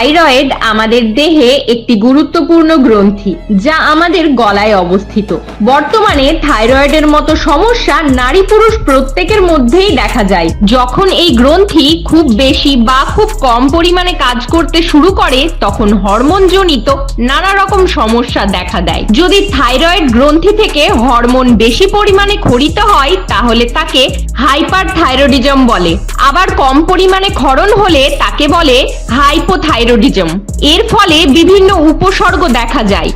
Thyroid আমাদের দেহে একটি গুরুত্বপূর্ণ গ্রন্থি, যা আমাদের গলায় অবস্থিত। বর্তমানে থাইরয়েডের মতো সমস্যা নারী পুরুষ প্রত্যেকের মধ্যেই দেখা যায়। যখন এই গ্রন্থি খুব বেশি বা খুব কম পরিমাণে কাজ করতে শুরু করে, তখন হরমোনজনিত নানা রকম সমস্যা দেখা দেয়। যদি থাইরয়েড গ্রন্থি থেকে হরমোন বেশি পরিমাণে ক্ষরিত হয়, তাহলে তাকে হাইপারথাইরয়েডিজম বলে। আবার কম পরিমাণে ক্ষরণ হলে তাকে বলে হাইপোথাইরয়েডিজম। এর ফলে বিভিন্ন উপসর্গ দেখা যায়,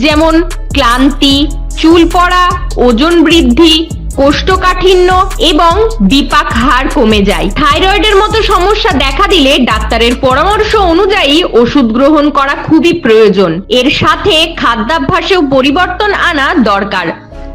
যেমন ক্লান্তি, চুল পড়া, ওজন বৃদ্ধি, কোষ্ঠকাঠিন্য এবং বিপাক হার কমে যায়। থাইরয়েডের মতো সমস্যা দেখা দিলে ডাক্তারের পরামর্শ অনুযায়ী ওষুধ গ্রহণ করা খুবই প্রয়োজন। এর সাথে খাদ্যাভ্যাসেও পরিবর্তন আনা দরকার।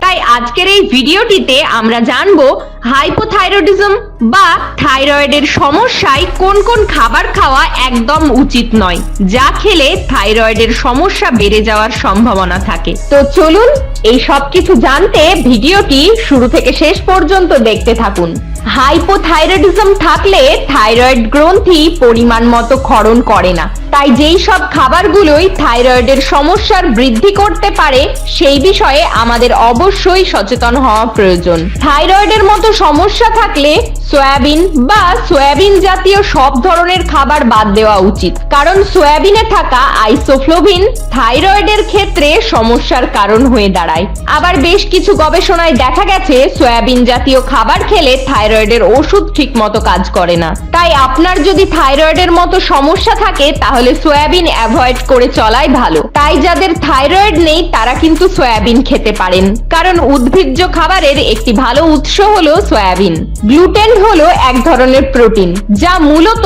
তাই আজকের এই ভিডিওটিতে আমরা জানবো হাইপোথাইরয়েডিজম বা থাইরয়েডের সমস্যায় কোন কোন খাবার খাওয়া একদম উচিত নয়, যা খেলে থাইরয়েডের সমস্যা বেড়ে যাওয়ার সম্ভাবনা থাকে। তো চলুন এই সব কিছু জানতে ভিডিওটি শুরু থেকে শেষ পর্যন্ত দেখতে থাকুন। হাইপোথাইরয়েডিজম থাকলে থাইরয়েড গ্রন্থি পরিমাণ মতো ক্ষরণ করে না, তাই যেই সব খাবারগুলোই থাইরয়েডের সমস্যার বৃদ্ধি করতে পারে সেই বিষয়ে আমাদের অবশ্যই সচেতন হওয়া প্রয়োজন। থাইরয়েডের মতো সমস্যা থাকলে সয়াবিন বা সয়াবিন জাতীয় সব ধরনের খাবার বাদ দেওয়া উচিত, কারণ সয়াবিনে থাকা আইসোফ্লোভিন থাইরয়েডের ক্ষেত্রে সমস্যার কারণ হয়ে দাঁড়ায়। আবার বেশ কিছু গবেষণায় দেখা গেছে সয়াবিন জাতীয় খাবার খেলে থাইরয়েডের ওষুধ ঠিকমতো কাজ করে না। তাই আপনার যদি থাইরয়েডের মতো সমস্যা থাকে তাহলে সয়াবিন অ্যাভয়েড করে চলাই ভালো। তাই যাদের থাইরয়েড নেই তারা কিন্তু সয়াবিন খেতে পারেন, কারণ উদ্ভিজ্জ খাবারের একটি ভালো উৎস হলো সয়াবিন। গ্লুটেন হলো এক ধরনের প্রোটিন, যা মূলত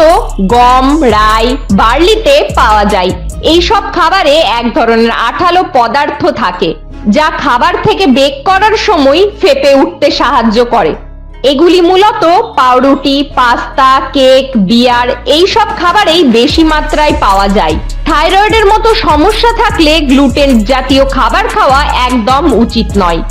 গম, রাই, বার্লিতে পাওয়া যায়। এই সব খাবারে এক ধরনের আঠালো পদার্থ থাকে, যা খাবার থেকে বেক করার সময় ফেপে উঠতে সাহায্য করে। এগুলি মূলত পাউরুটি, পাস্তা, কেক, বিয়ার এই সব খাবারেই বেশি মাত্রায় পাওয়া যায়। থাইরয়েডের মতো সমস্যা থাকলে গ্লুটেন জাতীয় খাবার খাওয়া একদম উচিত নয়।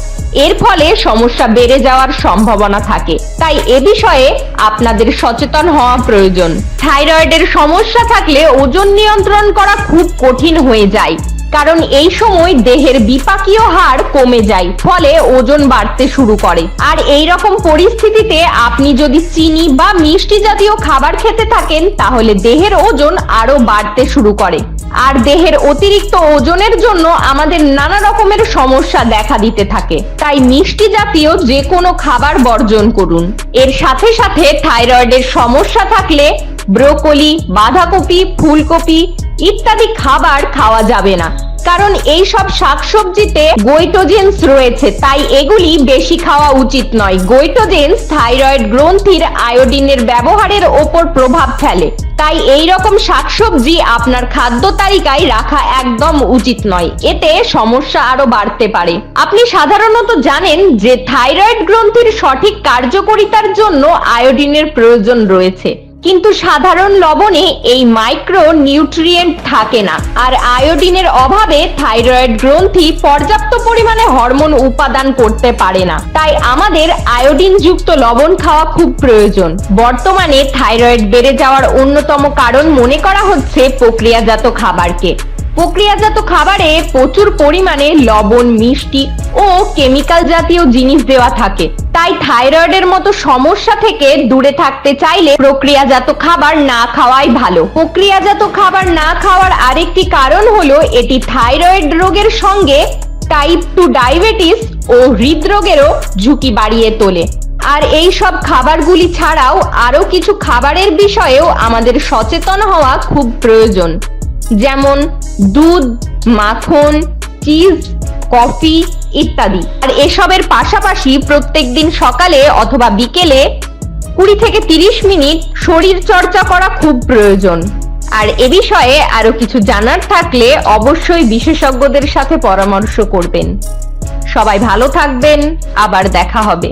এর ফলে সমস্যা বেড়ে যাওয়ার সম্ভাবনা থাকে। তাই এ বিষয়ে আপনাদের সচেতন হওয়া প্রয়োজন। থাইরয়েডের সমস্যা থাকলে ওজন নিয়ন্ত্রণ করা খুব কঠিন হয়ে যায়, কারণ এই সময় দেহের বিপাকীয় হার কমে যায়, ফলে ওজন বাড়তে শুরু করে। আর এই রকম পরিস্থিতিতে আপনি যদি চিনি বা মিষ্টি জাতীয় খাবার খেতে থাকেন, তাহলে দেহের ওজন আরো বাড়তে শুরু করে। আর দেহের অতিরিক্ত ওজনের জন্য আমাদের নানা রকমের সমস্যা দেখা দিতে থাকে। তাই মিষ্টি জাতীয় যে কোনো খাবার বর্জন করুন। এর সাথে সাথে থাইরয়েডের সমস্যা থাকলে ব্রোকলি, বাঁধাকপি, ফুলকপি ইত্যাদি খাবার খাওয়া যাবে না, কারণ এই সব শাকসবজিতে গোইটোজেন্স রয়েছে, তাই এগুলি বেশি খাওয়া উচিত নয়। গোইটোজেন্স থাইরয়েড গ্রন্থির আয়োডিনের ব্যবহারের ওপর প্রভাব ফেলে, তাই এই রকম শাকসবজি আপনার খাদ্য তালিকায় রাখা একদম উচিত নয়। এতে সমস্যা আরো বাড়তে পারে। আপনি সাধারণত জানেন যে থাইরয়েড গ্রন্থির সঠিক কার্যকারিতার জন্য আয়োডিনের প্রয়োজন রয়েছে, কিন্তু সাধারণ লবণে এই মাইক্রো নিউট্রিয়েন্ট থাকে না। আর আয়োডিনের অভাবে থাইরয়েড গ্রন্থি পর্যাপ্ত পরিমাণে হরমোন উৎপাদন করতে পারে না, তাই আমাদের আয়োডিন যুক্ত লবণ খাওয়া খুব প্রয়োজন। বর্তমানে থাইরয়েড বেড়ে যাওয়ার অন্যতম কারণ মনে করা হচ্ছে প্রক্রিয়াজাত খাবারকে। প্রক্রিয়াজাত খাবারে প্রচুর পরিমাণে লবণ, মিষ্টি ও কেমিক্যাল জাতীয় জিনিস দেওয়া থাকে। তাই থাইরয়েডের মতো সমস্যা থেকে দূরে থাকতে চাইলে প্রক্রিয়াজাত খাবার না খাওয়াই ভালো। প্রক্রিয়াজাত খাবার না খাওয়ার আরেকটি কারণ হলো এটি থাইরয়েড রোগের সঙ্গে টাইপ 2 ডায়াবেটিস ও হৃদরোগেরও ঝুঁকি বাড়িয়ে তোলে। আর এই সব খাবারগুলি ছাড়াও আরো কিছু খাবারের বিষয়েও আমাদের সচেতন হওয়া খুব প্রয়োজন, যেমন দুধ, মাখন, চিজ, কফি ইত্যাদি। আর এসবের পাশাপাশি প্রত্যেকদিন সকালে অথবা বিকেলে 20 থেকে 30 মিনিট শরীর চর্চা করা খুব প্রয়োজন। আর এ বিষয়ে আরো কিছু জানার থাকলে অবশ্যই বিশেষজ্ঞদের সাথে পরামর্শ করবেন। সবাই ভালো থাকবেন, আবার দেখা হবে।